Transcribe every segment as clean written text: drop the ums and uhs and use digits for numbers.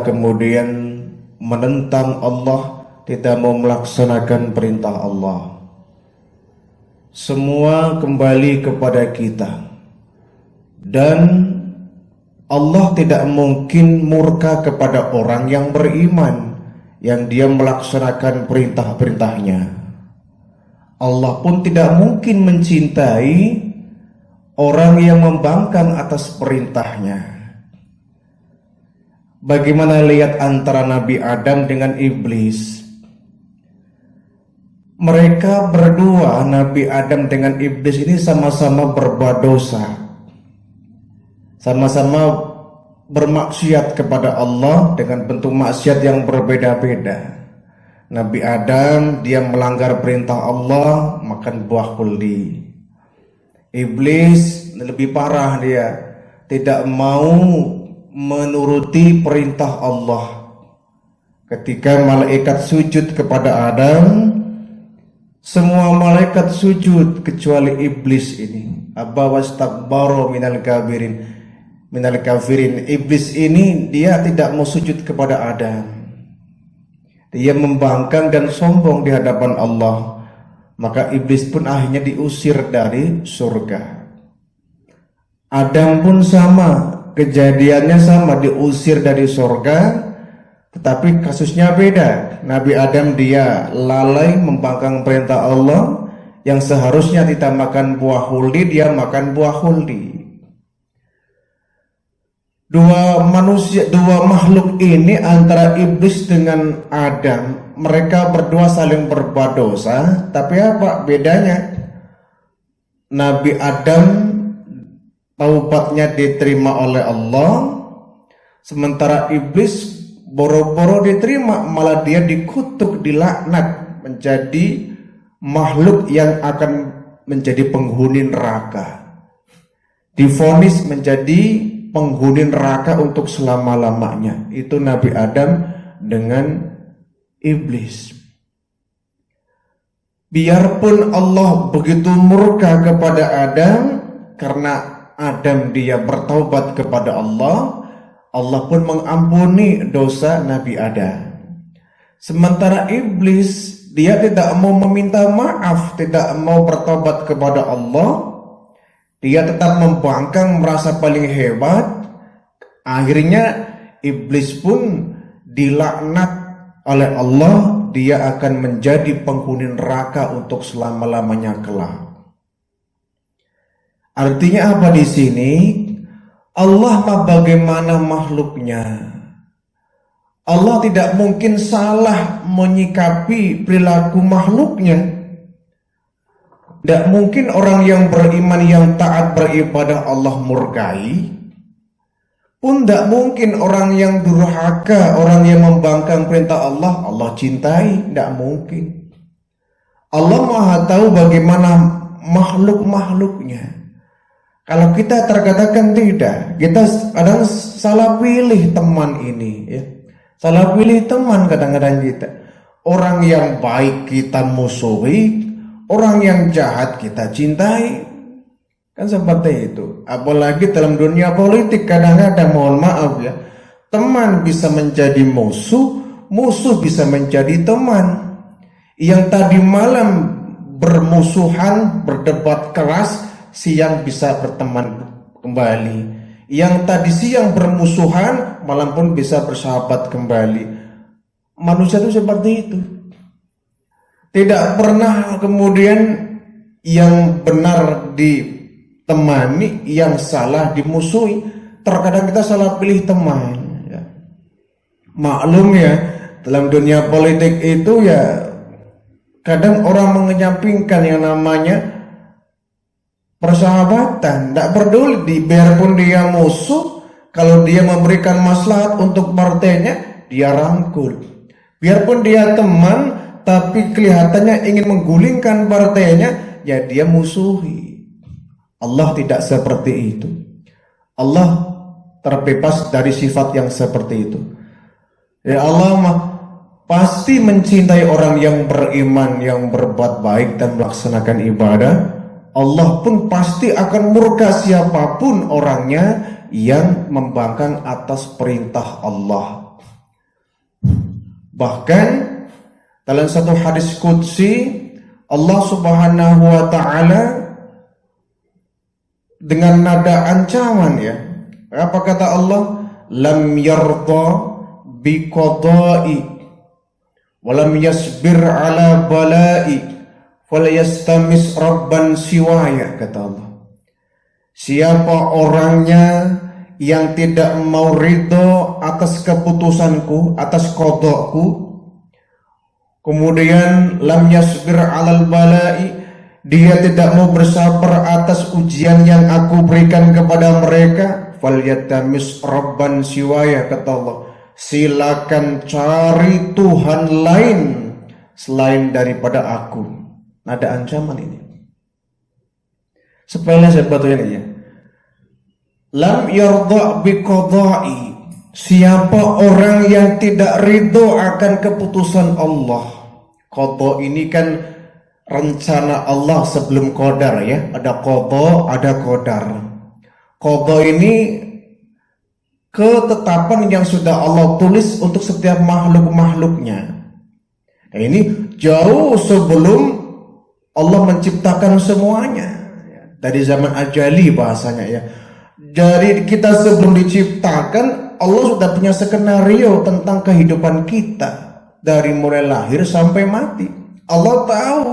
kita kemudian menentang Allah, tidak mau melaksanakan perintah Allah. Semua kembali kepada kita. Dan Allah tidak mungkin murka kepada orang yang beriman, yang dia melaksanakan perintah-perintahnya. Allah pun tidak mungkin mencintai orang yang membangkang atas perintahnya. Bagaimana lihat antara Nabi Adam dengan iblis? Mereka berdua, Nabi Adam dengan iblis ini sama-sama berbuat dosa, sama-sama bermaksiat kepada Allah dengan bentuk maksiat yang berbeda-beda. Nabi Adam dia melanggar perintah Allah, makan buah kuldi. Iblis lebih parah, dia tidak mau menuruti perintah Allah. Ketika malaikat sujud kepada Adam, semua malaikat sujud kecuali iblis ini. Aba wastakbara minal kafirin. Iblis ini dia tidak mau sujud kepada Adam. Dia membangkang dan sombong di hadapan Allah. Maka iblis pun akhirnya diusir dari surga. Adam pun sama, kejadiannya sama, diusir dari surga. Tetapi kasusnya beda. Nabi Adam dia lalai membangkang perintah Allah. Yang seharusnya kita makan buah huldi, dia makan buah huldi. Dua makhluk ini antara iblis dengan Adam, mereka berdua saling berbuat dosa. Tapi apa bedanya? Nabi Adam taubatnya diterima oleh Allah, sementara iblis boro-boro diterima, malah dia dikutuk, dilaknat, menjadi makhluk yang akan menjadi penghuni neraka, divonis menjadi penghuni neraka untuk selama-lamanya. Itu Nabi Adam dengan iblis. Biarpun Allah begitu murka kepada Adam, karena Adam dia bertaubat kepada Allah, Allah pun mengampuni dosa Nabi Adam. Sementara iblis dia tidak mau meminta maaf, tidak mau bertobat kepada Allah. Dia tetap membangkang, merasa paling hebat. Akhirnya iblis pun dilaknat oleh Allah. Dia akan menjadi penghuni neraka untuk selama-lamanya kelak. Artinya apa di sini? Allah mah bagaimana makhluknya? Allah tidak mungkin salah menyikapi perilaku makhluknya. Tidak mungkin orang yang beriman, yang taat beribadah Allah murkai. Pun tidak mungkin orang yang durhaka, orang yang membangkang perintah Allah, Allah cintai. Tidak mungkin. Allah maha tahu bagaimana makhluk-makhluknya. Kalau kita terkatakan tidak, kita kadang salah pilih teman ini, ya. Salah pilih teman kadang-kadang kita. Orang yang baik kita musuhi, orang yang jahat kita cintai. Kan seperti itu. Apalagi dalam dunia politik kadang-kadang, mohon maaf ya, teman bisa menjadi musuh, musuh bisa menjadi teman. Yang tadi malam bermusuhan, berdebat keras, siang bisa berteman kembali. Yang tadi siang bermusuhan, malam pun bisa bersahabat kembali. Manusia itu seperti itu. Tidak pernah kemudian yang benar ditemani, yang salah dimusuhi. Terkadang kita salah pilih teman, ya. Maklum ya, dalam dunia politik itu ya, kadang orang mengenyampingkan yang namanya persahabatan. Tidak peduli, biarpun dia musuh, kalau dia memberikan maslahat untuk partainya, dia rangkul. Biarpun dia teman, tapi kelihatannya ingin menggulingkan partainya, ya dia musuhi. Allah tidak seperti itu. Allah terbebas dari sifat yang seperti itu. Ya Allah pasti mencintai orang yang beriman, yang berbuat baik dan melaksanakan ibadah. Allah pun pasti akan murka siapapun orangnya yang membangkang atas perintah Allah. Bahkan dalam satu hadis qudsi Allah Subhanahu wa taala dengan nada ancaman ya. Apa kata Allah? Lam yarda bi qada'i wa lam yasbir ala bala'i falyastamis rabban siwaya, kata Allah. Siapa orangnya yang tidak mau ridho atas keputusanku, atas qada'ku, kemudian lam yasbir alal bala'i, dia tidak mau bersabar atas ujian yang aku berikan kepada mereka, falyatamis rabban siwaya, kata Allah, silakan cari Tuhan lain selain daripada aku. Ada ancaman ini. Sepele sebetulnya ini ya. Lam yarda bi qada'i, siapa orang yang tidak ridho akan keputusan Allah. Qada ini kan rencana Allah sebelum qadar ya. Ada qada, ada qadar. Qada ini ketetapan yang sudah Allah tulis untuk setiap makhluk-makhluknya. Nah, ini jauh sebelum Allah menciptakan semuanya. Dari zaman ajali bahasanya ya. Dari kita sebelum diciptakan, Allah sudah punya skenario tentang kehidupan kita dari mulai lahir sampai mati. Allah tahu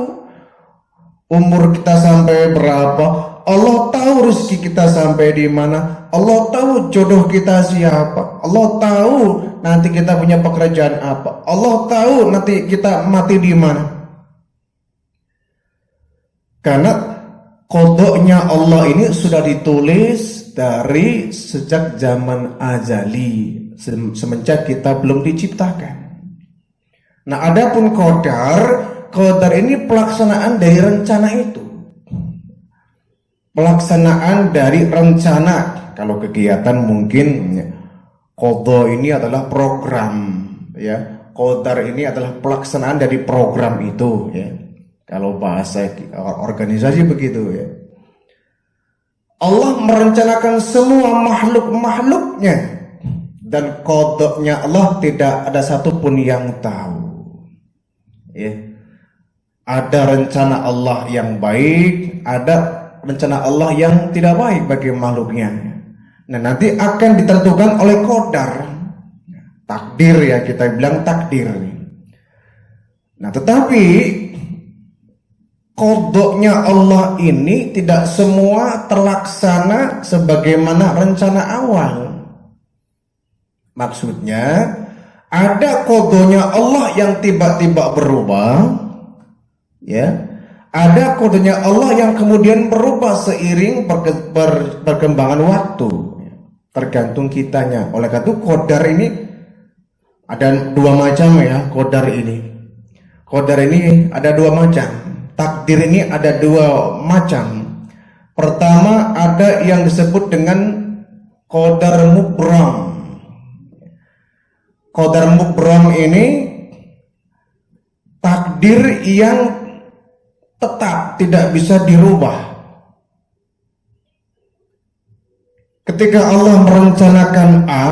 umur kita sampai berapa, Allah tahu rezeki kita sampai di mana, Allah tahu jodoh kita siapa, Allah tahu nanti kita punya pekerjaan apa, Allah tahu nanti kita mati di mana. Karena kodoknya Allah ini sudah ditulis dari sejak zaman azali, semenjak kita belum diciptakan. Nah, adapun qadar ini pelaksanaan dari rencana itu. Pelaksanaan dari rencana. Kalau kegiatan mungkin qada ini adalah program ya. Qadar ini adalah pelaksanaan dari program itu ya. Kalau bahasa organisasi begitu ya. Allah merencanakan semua makhluk-makhluknya, dan qadanya Allah tidak ada satupun yang tahu ya. Ada rencana Allah yang baik, ada rencana Allah yang tidak baik bagi makhluknya. Nah, nanti akan ditentukan oleh qadar, takdir ya, kita bilang takdir. Nah, tetapi kodoknya Allah ini tidak semua terlaksana sebagaimana rencana awal. Maksudnya ada kodoknya Allah yang tiba-tiba berubah, ya. Ada kodoknya Allah yang kemudian berubah seiring perkembangan waktu, tergantung kitanya. Oleh karena itu qadar ini ada dua macam ya. Qadar ini ada dua macam. Takdir ini ada dua macam. Pertama ada yang disebut dengan qadar mubram. Qadar mubram ini takdir yang tetap, tidak bisa dirubah. Ketika Allah merencanakan A,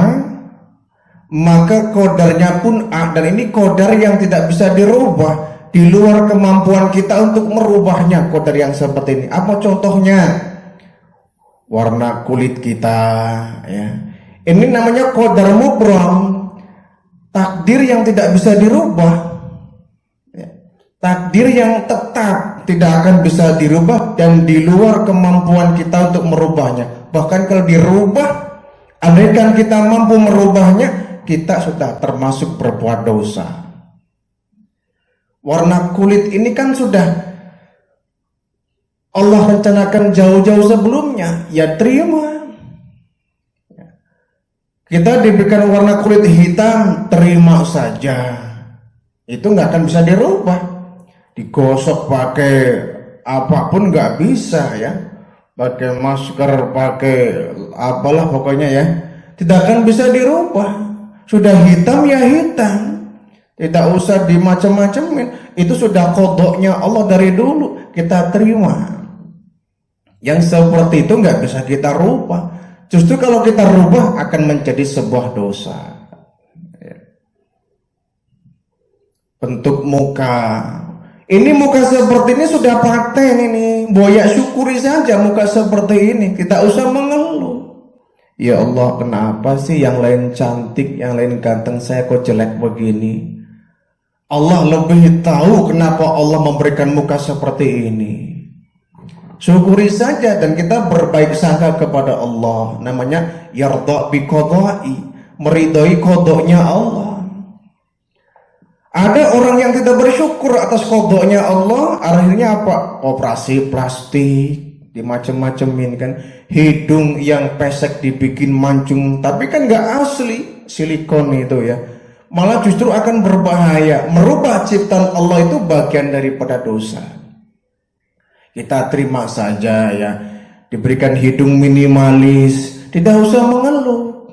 maka qadarnya pun A, dan ini qadar yang tidak bisa dirubah. Di luar kemampuan kita untuk merubahnya qadar yang seperti ini. Apa contohnya? Warna kulit kita ya. Ini namanya qadar mubram, takdir yang tidak bisa dirubah ya. Takdir yang tetap tidak akan bisa dirubah dan di luar kemampuan kita untuk merubahnya. Bahkan kalau dirubah, andaikan kita mampu merubahnya, kita sudah termasuk berbuat dosa. Warna kulit ini kan sudah Allah rencanakan jauh-jauh sebelumnya, ya terima. Kita diberikan warna kulit hitam, terima saja. Itu nggak akan bisa dirubah. Digosok pakai apapun nggak bisa ya. Pakai masker, pakai apalah pokoknya ya. Tidak akan bisa dirubah. Sudah hitam ya hitam. Tidak usah dimacam-macamin. Itu sudah kodoknya Allah dari dulu. Kita terima. Yang seperti itu nggak bisa kita rubah. Justru kalau kita rubah akan menjadi sebuah dosa. bentuk muka. Ini muka seperti ini sudah paten ini. Boya syukuri saja muka seperti ini. Tidak usah mengeluh. Ya Allah, kenapa sih yang lain cantik, yang lain ganteng, saya kok jelek begini? Allah lebih tahu kenapa Allah memberikan muka seperti ini. Syukuri saja dan kita berbaik sangka kepada Allah. Namanya yarda bi qadai, meridai qadanya Allah. Ada orang yang tidak bersyukur atas qadanya Allah, akhirnya apa? Operasi plastik, dimacem-macemin kan. Hidung yang pesek dibikin mancung, tapi kan nggak asli, silikon itu ya. Malah justru akan berbahaya. Merubah ciptaan Allah itu bagian daripada dosa. Kita terima saja ya, diberikan hidung minimalis, tidak usah mengeluh.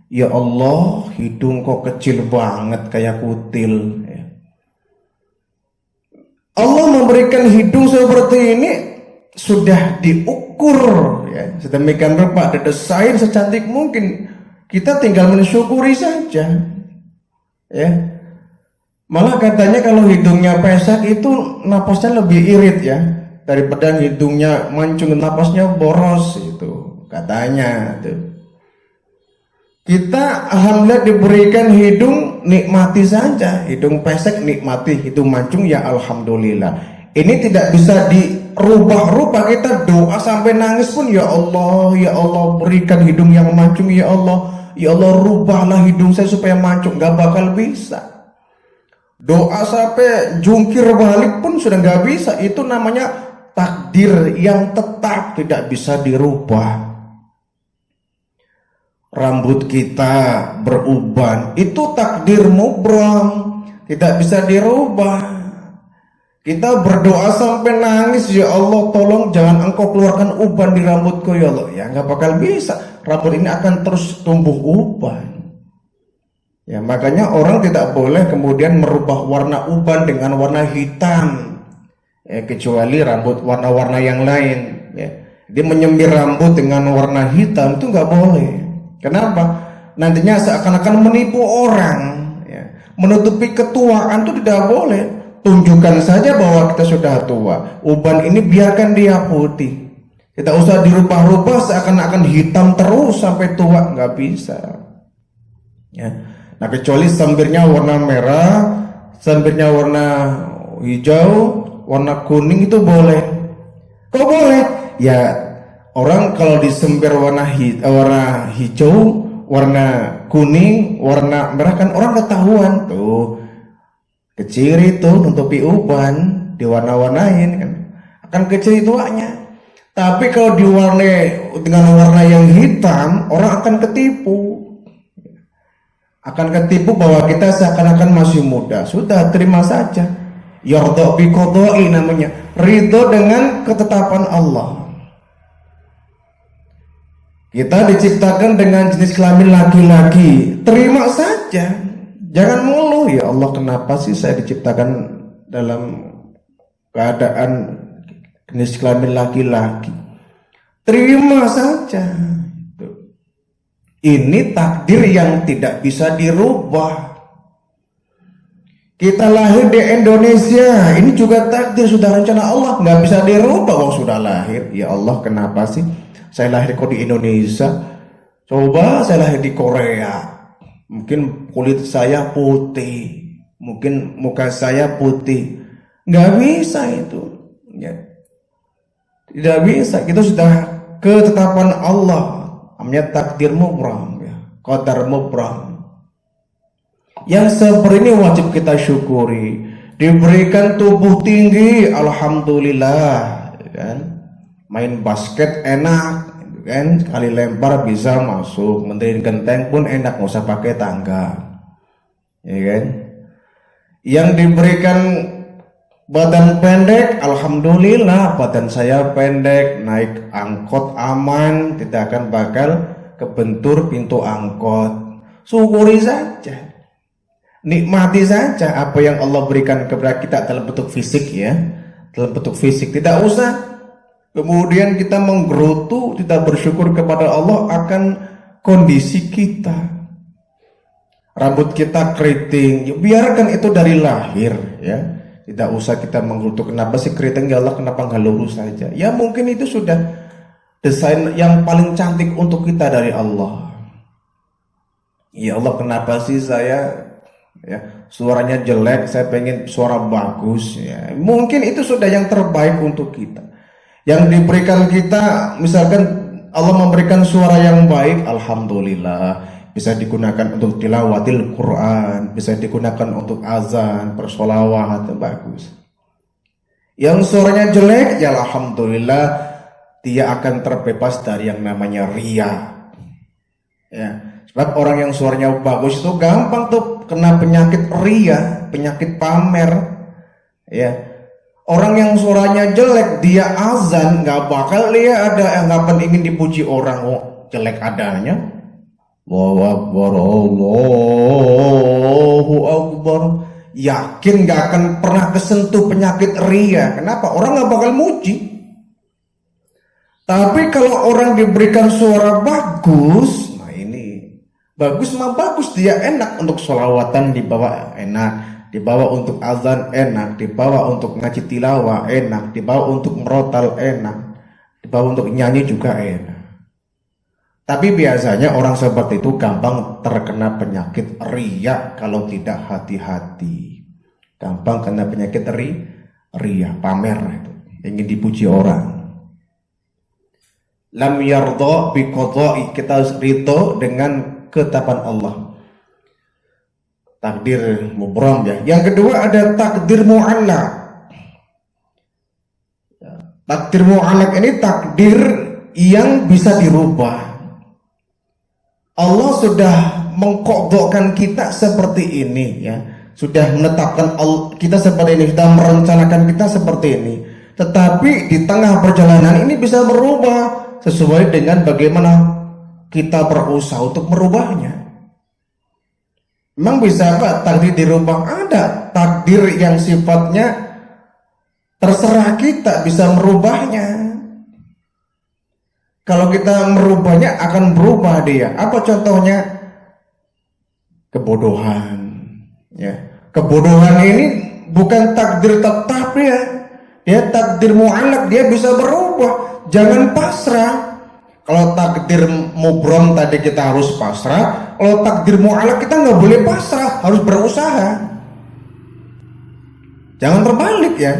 Ya Allah, hidung kok kecil banget kayak kutil ya. Allah memberikan hidung seperti ini sudah diukur ya, sedemikian rupa, didesain secantik mungkin. Kita tinggal mensyukuri saja ya. Malah katanya kalau hidungnya pesek itu napasnya lebih irit ya, daripada hidungnya mancung, napasnya boros itu katanya tuh. Kita alhamdulillah diberikan hidung, nikmati saja. Hidung pesek nikmati, hidung mancung ya alhamdulillah. Ini tidak bisa dirubah-rubah. Kita doa sampai nangis pun ya Allah berikan hidung yang mancung, ya Allah rubahlah hidung saya supaya mancung. Gak bakal bisa. Doa sampai jungkir balik pun sudah gak bisa. Itu namanya takdir yang tetap, tidak bisa dirubah. Rambut kita beruban, itu takdir mubram, tidak bisa dirubah. Kita berdoa sampai nangis, ya Allah tolong jangan engkau keluarkan uban di rambutku ya Allah. Ya nggak bakal bisa, rambut ini akan terus tumbuh uban. Ya makanya orang tidak boleh kemudian merubah warna uban dengan warna hitam ya, kecuali rambut warna-warna yang lain ya. Dia menyemir rambut dengan warna hitam itu nggak boleh. Kenapa? Nantinya seakan-akan menipu orang ya. Menutupi ketuaan itu tidak boleh. Tunjukkan saja bahwa kita sudah tua. Uban ini biarkan dia putih, tidak usah dirubah-rubah seakan-akan hitam terus sampai tua, nggak bisa ya. Nah kecuali sembirnya warna merah, sembirnya warna hijau, warna kuning itu boleh. Kok boleh? Ya orang kalau disembir warna hijau, warna kuning, warna merah kan orang ketahuan tuh. Kecil itu nutupi uban, diwarna-warnain kan. Akan kecil tuanya. Tapi kalau diwarnai dengan warna yang hitam, orang akan ketipu. Akan ketipu bahwa kita seakan-akan masih muda. Sudah terima saja. Yarda bi qadai namanya. Ridho dengan ketetapan Allah. Kita diciptakan dengan jenis kelamin laki-laki, terima saja. Jangan mengeluh, ya Allah kenapa sih saya diciptakan dalam keadaan jenis kelamin laki-laki. Terima saja. Ini takdir yang tidak bisa dirubah. Kita lahir di Indonesia, ini juga takdir, sudah rencana Allah, nggak bisa dirubah. Wong sudah lahir, ya Allah kenapa sih saya lahir kok di Indonesia? Coba saya lahir di Korea, mungkin kulit saya putih, mungkin muka saya putih, nggak bisa itu ya. Tidak bisa, itu sudah ketetapan Allah, namanya takdir mubram ya, qadar mubram. Yang seperti ini wajib kita syukuri. Diberikan tubuh tinggi, alhamdulillah ya kan? Main basket enak kan, sekali lempar bisa masuk, menterin genteng pun enak, nggak usah pakai tangga ya kan. Yang diberikan badan pendek, alhamdulillah badan saya pendek, naik angkot aman, tidak akan bakal kebentur pintu angkot. Syukuri saja, nikmati saja apa yang Allah berikan kepada kita dalam bentuk fisik ya, dalam bentuk fisik. Tidak usah kemudian kita menggerutu, tidak bersyukur kepada Allah akan kondisi kita. rambut kita keriting, ya biarkan itu dari lahir ya. Tidak usah kita menggerutu kenapa sih keriting, ya Allah kenapa nggak lurus saja. Ya mungkin itu sudah desain yang paling cantik untuk kita dari Allah. Ya Allah kenapa sih saya ya suaranya jelek, saya pengen suara bagus ya. Mungkin itu sudah yang terbaik untuk kita. Yang diberikan kita, misalkan Allah memberikan suara yang baik, alhamdulillah. Bisa digunakan untuk tilawatil Quran, bisa digunakan untuk azan, bersolawat, bagus. Yang suaranya jelek, ya alhamdulillah dia akan terbebas dari yang namanya ria. Ya, sebab orang yang suaranya bagus itu gampang tuh kena penyakit ria, penyakit pamer. Ya, orang yang suaranya jelek dia azan nggak bakal dia ada anggapan ingin dipuji orang, oh jelek adanya. Allahu Akbar, Allahu Akbar. Yakin gak akan pernah kesentuh penyakit ria. Kenapa? Orang gak bakal muji. Tapi kalau orang diberikan suara bagus, nah ini bagus mah bagus, dia enak untuk sholawatan dibawa enak, dibawa untuk azan enak, dibawa untuk ngaji tilawah enak, dibawa untuk merotal enak, dibawa untuk nyanyi juga enak. Tapi biasanya orang seperti itu gampang terkena penyakit ria kalau tidak hati-hati. Gampang kena penyakit ria, pamer itu, ingin dipuji orang. Lam yardha bi qada'i, kita harus ridho dengan ketetapan Allah. Takdir mubram ya. Yang kedua ada takdir mu'allaq. Takdir mu'allaq ini takdir yang bisa dirubah. Allah sudah mengkodokkan kita seperti ini ya, sudah menetapkan kita seperti ini, sudah merencanakan kita seperti ini. Tetapi di tengah perjalanan ini bisa berubah sesuai dengan bagaimana kita berusaha untuk merubahnya. Memang bisa apa takdir dirubah? Ada takdir yang sifatnya terserah kita bisa merubahnya. Kalau kita merubahnya akan berubah dia. Apa contohnya? Kebodohan. Ya, kebodohan ini bukan takdir tetap ya. Dia takdir mu'allaq, dia bisa berubah. Jangan pasrah. Kalau takdir mubrom tadi kita harus pasrah. Kalau takdir mu'allaq kita nggak boleh pasrah, harus berusaha. Jangan terbalik ya.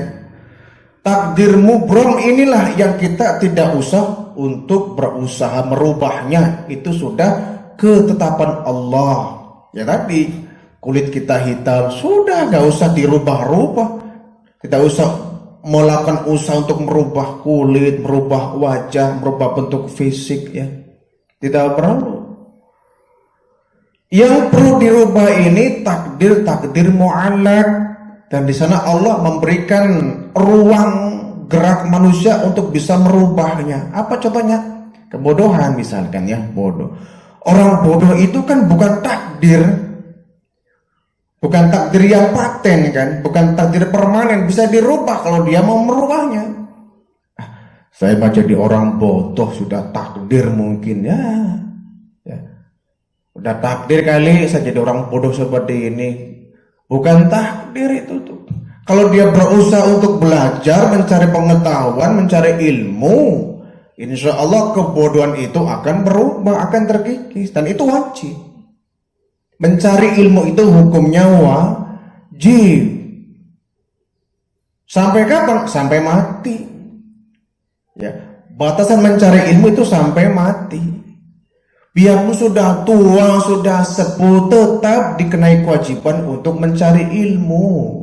Takdir mubrom inilah yang kita tidak usah untuk berusaha merubahnya, itu sudah ketetapan Allah. Ya tadi kulit kita hitam, sudah gak usah dirubah-rubah. Tidak usah melakukan usaha untuk merubah kulit, merubah wajah, merubah bentuk fisik ya. Tidak perlu. Yang perlu dirubah ini takdir mu'allaq, dan di sana Allah memberikan ruang gerak manusia untuk bisa merubahnya. Apa contohnya? Kebodohan misalkan ya, bodoh. Orang bodoh itu kan bukan takdir. Bukan takdir yang paten kan, bukan takdir permanen, bisa dirubah kalau dia mau merubahnya. Saya mau jadi orang bodoh sudah takdir mungkin ya. Udah takdir kali saya jadi orang bodoh seperti ini. Bukan takdir itu tuh. Kalau dia berusaha untuk belajar, mencari pengetahuan, mencari ilmu, insya Allah kebodohan itu akan berubah, akan terkikis, dan itu wajib. Mencari ilmu itu hukumnya wajib. Sampai kapan? Sampai mati. Ya, batasan mencari ilmu itu sampai mati. Biarpun sudah tua, sudah sepuh, tetap dikenai kewajiban untuk mencari ilmu.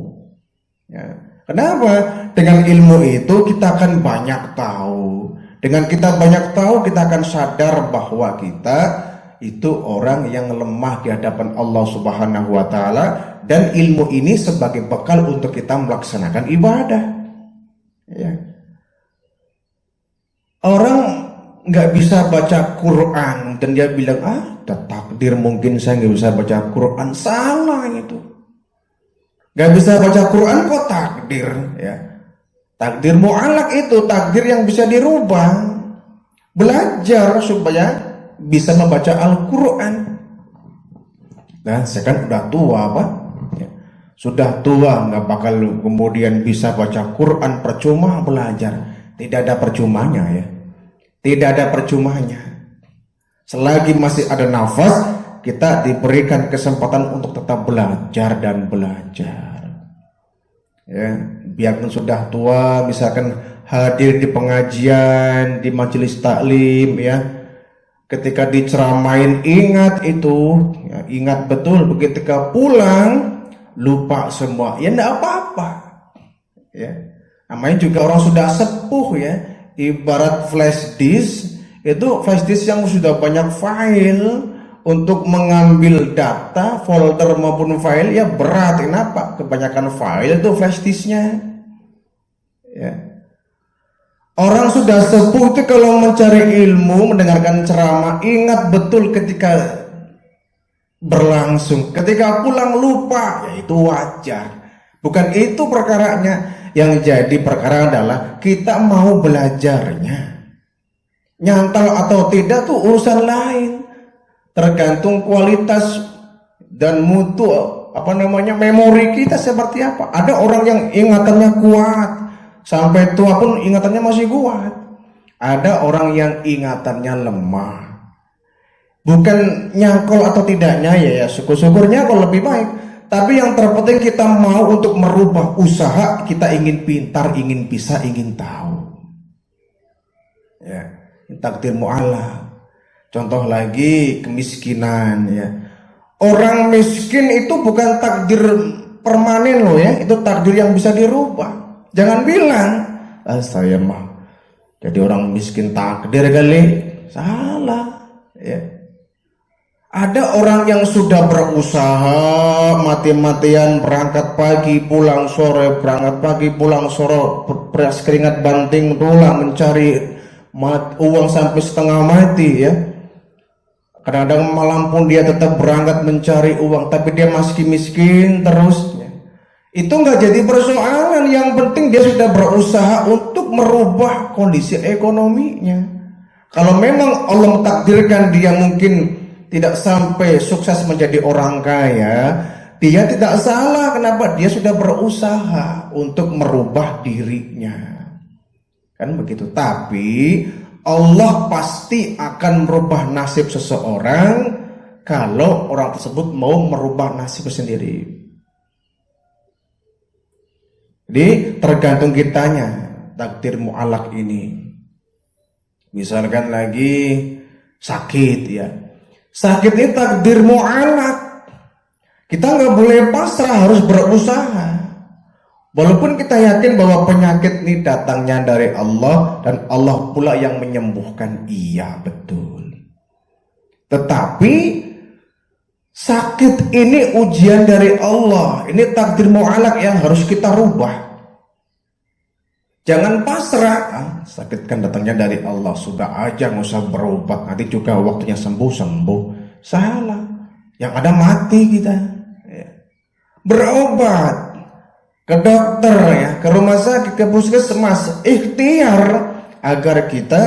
Ya. Kenapa? Dengan ilmu itu kita akan banyak tahu. Dengan kita banyak tahu, kita akan sadar bahwa kita itu orang yang lemah di hadapan Allah Subhanahu wa Ta'ala, dan ilmu ini sebagai bekal untuk kita melaksanakan ibadah. Ya. Orang nggak bisa baca Quran dan dia bilang takdir mungkin saya nggak bisa baca Quran. Salah itu. Gak bisa baca Quran kok takdir ya. Takdir mu'allaq itu takdir yang bisa dirubah. Belajar supaya bisa membaca Al-Quran. Dan saya kan udah tua, Pak. Ya. Sudah tua, nggak bakal kemudian bisa baca Quran, percuma belajar. Tidak ada percumanya ya. Tidak ada percumanya. Selagi masih ada nafas, kita diberikan kesempatan untuk tetap belajar dan belajar. Ya, biarpun sudah tua, misalkan hadir di pengajian, di majelis taklim ya. Ketika diceramain ingat itu, ya, ingat betul. Begitu pulang lupa semua, ya enggak apa-apa. Ya, namanya juga orang sudah sepuh ya. Ibarat flash disk, itu flash disk yang sudah banyak file, untuk mengambil data, folder maupun file ya berat. Kenapa? Kebanyakan file itu flash disknya. Ya. Orang sudah sepuh itu kalau mencari ilmu, mendengarkan ceramah, ingat betul ketika berlangsung. Ketika pulang lupa, ya itu wajar. Bukan itu perkaranya. Yang jadi perkara adalah kita mau belajarnya. Nyantol atau tidak tuh urusan lain. Tergantung kualitas dan mutu memori kita seperti apa. Ada orang yang ingatannya kuat, sampai tua pun ingatannya masih kuat. Ada orang yang ingatannya lemah. Bukan nyangkol atau tidaknya ya syukur-syukurnya kalau lebih baik. Tapi yang terpenting kita mau untuk merubah usaha, kita ingin pintar, ingin bisa, ingin tahu. Ya, takdir mu'alaq. Contoh lagi kemiskinan ya. Orang miskin itu bukan takdir permanen loh ya, itu takdir yang bisa dirubah. Jangan bilang, saya mah jadi orang miskin takdir kali. Salah ya. Ada orang yang sudah berusaha mati-matian, berangkat pagi pulang sore, berangkat pagi pulang sore, beras keringat banting tulang mencari uang sampai setengah mati ya. Kadang-kadang malam pun dia tetap berangkat mencari uang, tapi dia masih miskin terusnya. Itu nggak jadi persoalan. Yang penting dia sudah berusaha untuk merubah kondisi ekonominya. Kalau memang Allah mentakdirkan dia mungkin tidak sampai sukses menjadi orang kaya, dia tidak salah. Kenapa? Dia sudah berusaha untuk merubah dirinya. Kan begitu. Tapi Allah pasti akan merubah nasib seseorang kalau orang tersebut mau merubah nasib sendiri. Jadi tergantung kitanya takdir mu'alaq ini. Misalkan lagi sakit ya. Sakit ini takdir mu'alaq. Kita nggak boleh pasrah, harus berusaha. Walaupun kita yakin bahwa penyakit ini datangnya dari Allah dan Allah pula yang menyembuhkan, iya betul. Tetapi sakit ini ujian dari Allah, ini takdir mu'alaq yang harus kita rubah. Jangan pasrah, sakit kan datangnya dari Allah, sudah aja nggak usah berobat, nanti juga waktunya sembuh. Salah, yang ada mati kita. Berobat ke dokter ya, ke rumah sakit, ke puskesmas, ikhtiar agar kita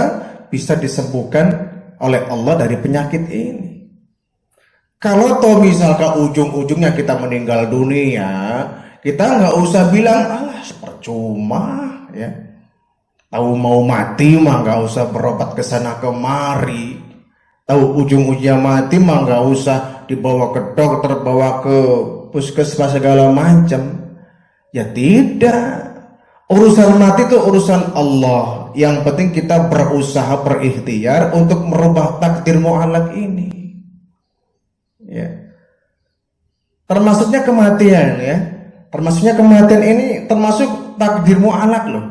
bisa disembuhkan oleh Allah dari penyakit ini. Kalau toh misalkan ujung-ujungnya kita meninggal dunia, kita nggak usah bilang alah percuma ya. Tahu mau mati mah nggak usah berobat ke sana kemari. Tahu ujung-ujungnya mati mah nggak usah dibawa ke dokter, bawa ke puskesmas segala macam. Ya tidak, urusan mati itu urusan Allah. Yang penting kita berusaha, berikhtiar untuk merubah takdir mu'alaq ini. Ya, termasuknya kematian ya. Termasuknya kematian ini termasuk takdir mu'alaq loh.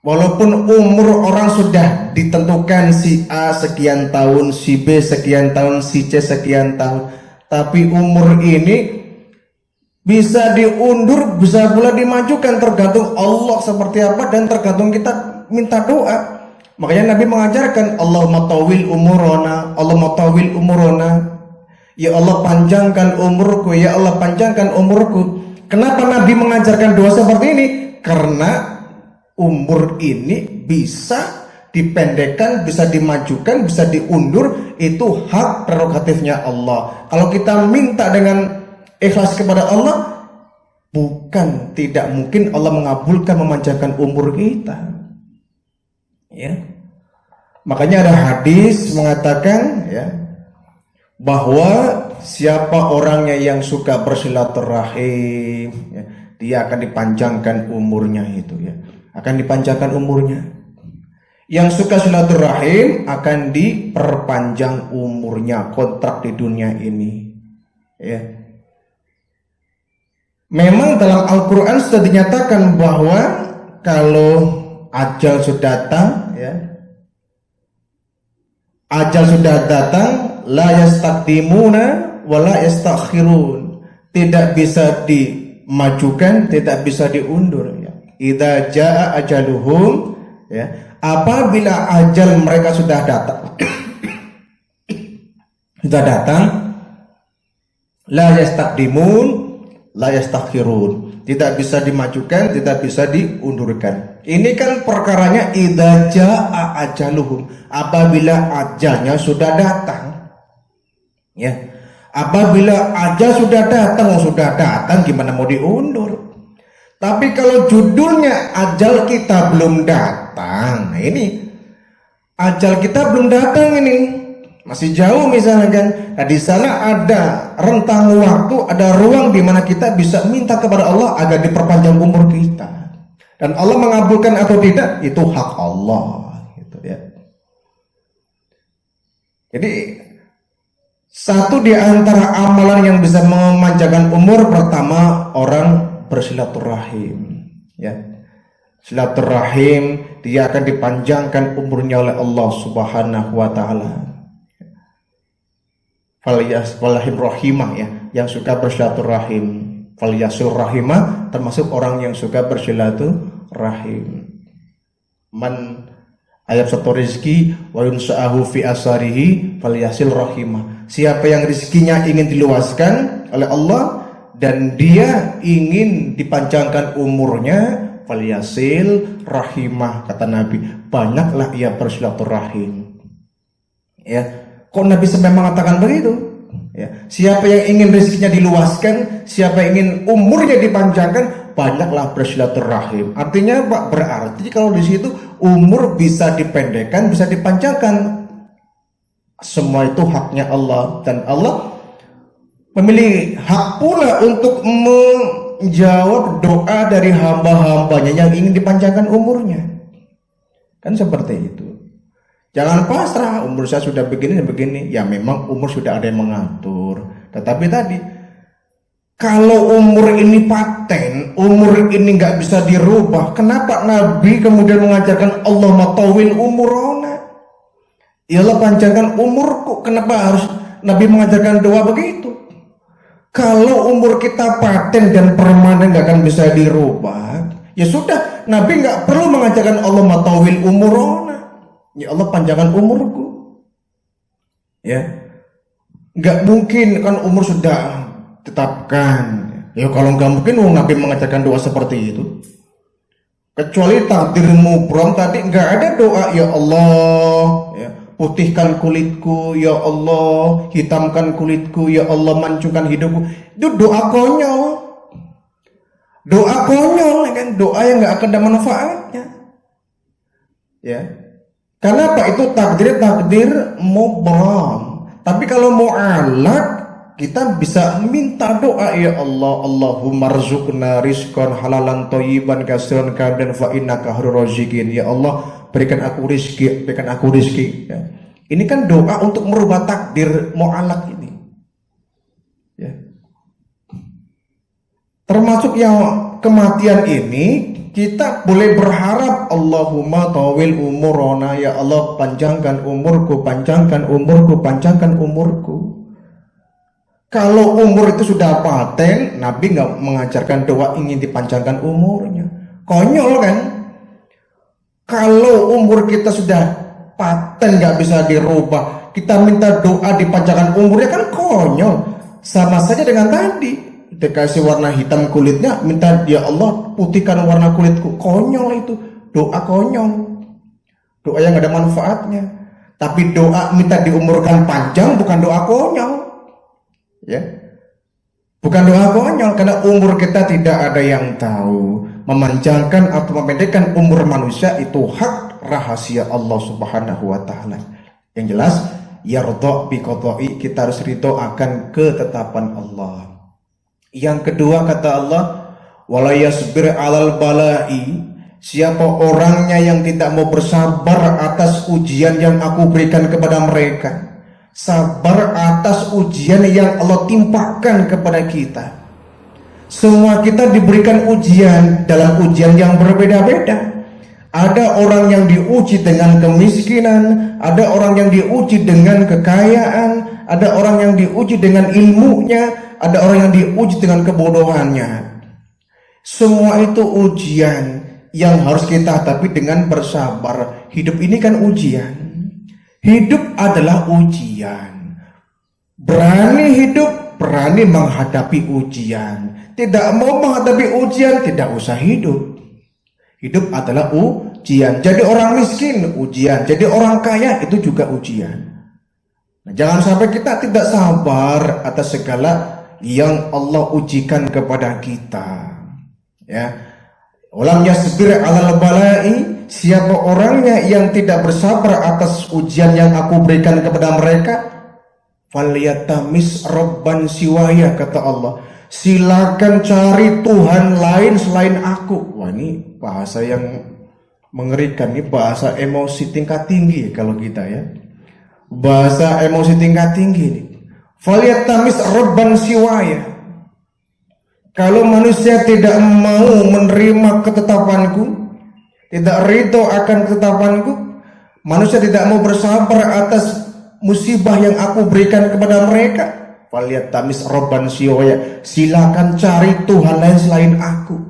Walaupun umur orang sudah ditentukan, si A sekian tahun, si B sekian tahun, si C sekian tahun, tapi umur ini bisa diundur, bisa pula dimajukan, tergantung Allah seperti apa dan tergantung kita minta doa. Makanya Nabi mengajarkan Allahumma tawil umurona, Allahumma tawil umurona. Ya Allah panjangkan umurku, ya Allah panjangkan umurku. Kenapa Nabi mengajarkan doa seperti ini? Karena umur ini bisa dipendekkan, bisa dimajukan, bisa diundur, itu hak prerogatifnya Allah. Kalau kita minta dengan ikhlas kepada Allah, bukan tidak mungkin Allah mengabulkan memanjangkan umur kita. Ya. Makanya ada hadis mengatakan ya bahwa siapa orangnya yang suka bersilaturahim, ya, dia akan dipanjangkan umurnya itu ya. Akan dipanjangkan umurnya. Yang suka silaturahim akan diperpanjang umurnya, kontrak di dunia ini. Ya. Memang dalam Al-Quran sudah dinyatakan bahwa kalau ajal sudah datang, ya, ajal sudah datang, la yastaqdimuna wa la yastakhirun, tidak bisa dimajukan, tidak bisa diundur. Ya. Idza jaa ajaluhum, ya, apabila ajal mereka sudah datang, sudah datang, la yastaqdimun, la yastakhirun, tidak bisa dimajukan, tidak bisa diundurkan. Ini kan perkaranya idza jaa ajaluhum, apabila ajalnya sudah datang. Ya. Apabila ajal sudah datang gimana mau diundur? Tapi kalau judulnya ajal kita belum datang, nah ini ajal kita belum datang ini, masih jauh misalnya kan. Nah, di sana ada rentang waktu, ada ruang di mana kita bisa minta kepada Allah agar diperpanjang umur kita. Dan Allah mengabulkan atau tidak itu hak Allah, gitu ya. Jadi satu di antara amalan yang bisa memanjangkan umur, pertama orang bersilaturahim, ya. Silaturahim, dia akan dipanjangkan umurnya oleh Allah Subhanahu wa taala. Falyasfalahim rahimah, ya, yang suka bersilaturahim. Falyasur rahimah, termasuk orang yang suka bersilaturahim. Man ayat satu rizki wa yunsa'ahu fi asarihi falyasil rahimah. Siapa yang rizkinya ingin diluaskan oleh Allah dan dia ingin dipanjangkan umurnya, falyasil rahimah, kata Nabi, banyaklah ia bersilaturahim. Ya, kok Nabi sampai mengatakan begitu? Ya, siapa yang ingin rezekinya diluaskan, siapa yang ingin umurnya dipanjangkan, banyaklah bersilaturahim. Artinya Pak, berarti kalau di situ umur bisa dipendekkan, bisa dipanjangkan. Semua itu haknya Allah, dan Allah memiliki hak pula untuk menjawab doa dari hamba-hambanya yang ingin dipanjangkan umurnya. Kan seperti itu. Jangan pasrah, umur saya sudah begini dan begini. Ya memang umur sudah ada yang mengatur. Tetapi tadi, kalau umur ini paten, umur ini nggak bisa dirubah, kenapa Nabi kemudian mengajarkan Allahumma tawil umurona? Ya Allah, panjangkan umurku. Kenapa harus Nabi mengajarkan doa begitu? Kalau umur kita paten dan permanen nggak akan bisa dirubah, ya sudah, Nabi nggak perlu mengajarkan Allahumma tawil umurona. Ya Allah, panjangkan umurku. Ya, nggak mungkin kan umur sudah tetapkan. Ya kalau nggak mungkin Nabi mengajarkan doa seperti itu. Kecuali takdirmu brom tadi nggak ada doa ya Allah, ya, putihkan kulitku ya Allah, hitamkan kulitku ya Allah, mancungkan hidupku. Itu doa konyol. Doa konyol kan, doa yang nggak akan ada manfaatnya. Ya. Karena apa? Itu takdir mubram. Tapi kalau mu'alaq, kita bisa minta doa ya Allah, Allahumma rzuqna rizqan halalan thayyiban katsiran kabiran fa innaka khairur raziqin. Ya Allah, berikan aku rizki, berikan aku rizki. Ya. Ini kan doa untuk merubah takdir mu'alaq ini. Ya. Termasuk yang kematian ini, kita boleh berharap Allahumma tawil umurona, ya Allah panjangkan umurku, panjangkan umurku, panjangkan umurku. Kalau umur itu sudah paten, Nabi nggak mengajarkan doa ingin dipanjangkan umurnya. Konyol kan? Kalau umur kita sudah paten nggak bisa dirubah, kita minta doa dipanjangkan umurnya, kan konyol. Sama saja dengan tadi. Dikasih warna hitam kulitnya, minta ya Allah putihkan warna kulitku. Konyol itu, doa konyol. Doa yang ada manfaatnya. Tapi doa minta diumurkan panjang bukan doa konyol. Ya. Bukan doa konyol, karena umur kita tidak ada yang tahu. Memanjangkan atau memendekkan umur manusia itu hak rahasia Allah Subhanahu wa taala. Yang jelas, yardha bi qada'i, kita harus ridho akan ketetapan Allah. Yang kedua kata Allah, wala yasbir 'alal bala'i, siapa orangnya yang tidak mau bersabar atas ujian yang aku berikan kepada mereka. Sabar atas ujian yang Allah timpakan kepada kita. Semua kita diberikan ujian, dalam ujian yang berbeda-beda. Ada orang yang diuji dengan kemiskinan, ada orang yang diuji dengan kekayaan, ada orang yang diuji dengan ilmunya, ada orang yang diuji dengan kebodohannya. Semua itu ujian yang harus kita hadapi dengan bersabar. Hidup ini kan ujian. Hidup adalah ujian. Berani hidup, berani menghadapi ujian. Tidak mau menghadapi ujian, tidak usah hidup. Hidup adalah ujian. Jadi orang miskin, ujian. Jadi orang kaya, itu juga ujian. Nah, jangan sampai kita tidak sabar atas segala yang Allah ujikan kepada kita. Ya. Walam yasbir 'alal bala'i, siapa orangnya yang tidak bersabar atas ujian yang aku berikan kepada mereka, falyatamis rabban siwaya, kata Allah, silakan cari Tuhan lain selain aku. Wah, ini bahasa yang mengerikan, ini bahasa emosi tingkat tinggi kalau kita ya. Bahasa emosi tingkat tinggi ini. Falyatamis rabban siwaya. Kalau manusia tidak mau menerima ketetapanku, tidak ridho akan ketetapanku, manusia tidak mau bersabar atas musibah yang aku berikan kepada mereka, faliyatamis robban siwaya, silakan cari Tuhan lain selain aku.